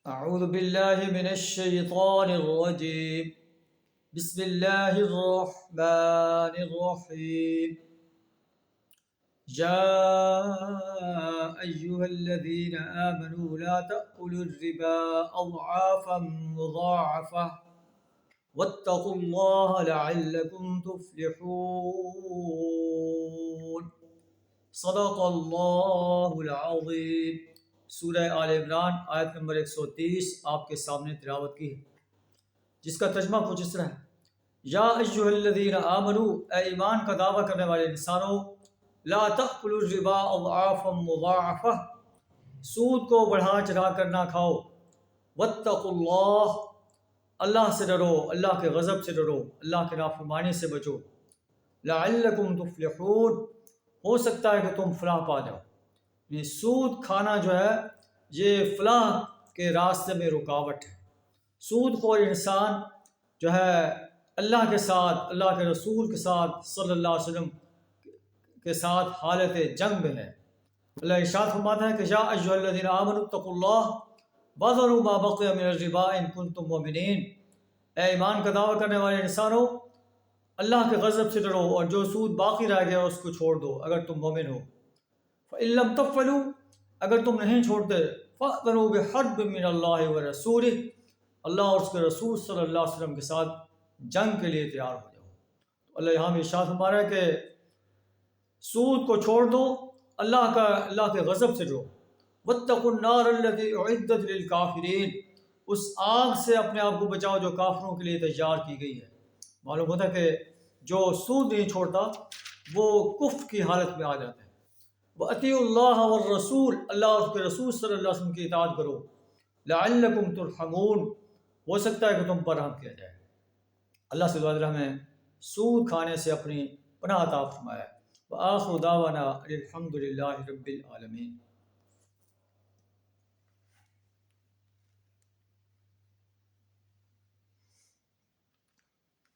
أعوذ بالله من الشيطان الرجيم. بسم الله الرحمن الرحيم. يا أيها الذين آمنوا لا تأكلوا الربا أضعافا مضاعفة واتقوا الله لعلكم تفلحون. صدق اللہ العظیم. سورہ آل عمران آیت نمبر 130 آپ کے سامنے تلاوت کی ہے، جس کا ترجمہ کچھ اس طرح ہے: یا ایھا الذین آمنوا، اے ایمان کا دعویٰ کرنے والے انسانوں، لا تأکلوا الربا اضعافا مضاعفہ، سود کو بڑھا چڑھا کر نہ کھاؤ، واتقوا اللہ، اللہ سے ڈرو، اللہ کے غضب سے ڈرو، اللہ کی نافرمانی سے بچو، لعلکم تفلحون، ہو سکتا ہے کہ تم فلاح پا جاؤ. یہ سود کھانا جو ہے یہ فلاح کے راستے میں رکاوٹ ہے. سود خور انسان جو ہے اللہ کے ساتھ، اللہ کے رسول کے ساتھ صلی اللہ علیہ وسلم کے ساتھ حالت جنگ میں ہے. اللہ ارشاد فرماتا ہے کہ یا ایھا الذین آمنوا اتقوا اللہ وذروا ما بقی من الربا ان کنتم مؤمنین، اے ایمان کا دعویٰ کرنے والے انسانوں، اللہ کے غضب سے ڈرو اور جو سود باقی رہ گیا اس کو چھوڑ دو اگر تم مومن ہو. فإن لم تفعلوا، اگر تم نہیں چھوڑتے، فأذنوا بحرب من اللہ ورسولہ، اللہ اور اس کے رسول صلی اللہ علیہ وسلم کے ساتھ جنگ کے لیے تیار ہو جاؤ. تو اللہ یہاں بھی ارشاد فرما رہا ہے کہ سود کو چھوڑ دو، اللہ کے غضب سے ڈرو. واتقوا النار التي اعدت للکافرین، اس آگ سے اپنے آپ کو بچاؤ جو کافروں کے لیے تیار کی گئی ہے. معلوم ہوتا ہے کہ جو سود نہیں چھوڑتا وہ کفر کی حالت میں آ جاتا ہے. وَأَطِیعُوا اللَّهَ وَالرَّسُولَ، اللہ اور اس کے رسول صلی اللہ علیہ وسلم کی اطاعت کرو. لَعَلَّكُمْ تُرْحَمُونَ، ہو سکتا ہے کہ تم پر رحم کیا جائے. اللہ سے دعا ہمیں سود کھانے سے اپنی پناہ عطا فرمائے. وآخر دعوانا الحمد للہ رب العالمین.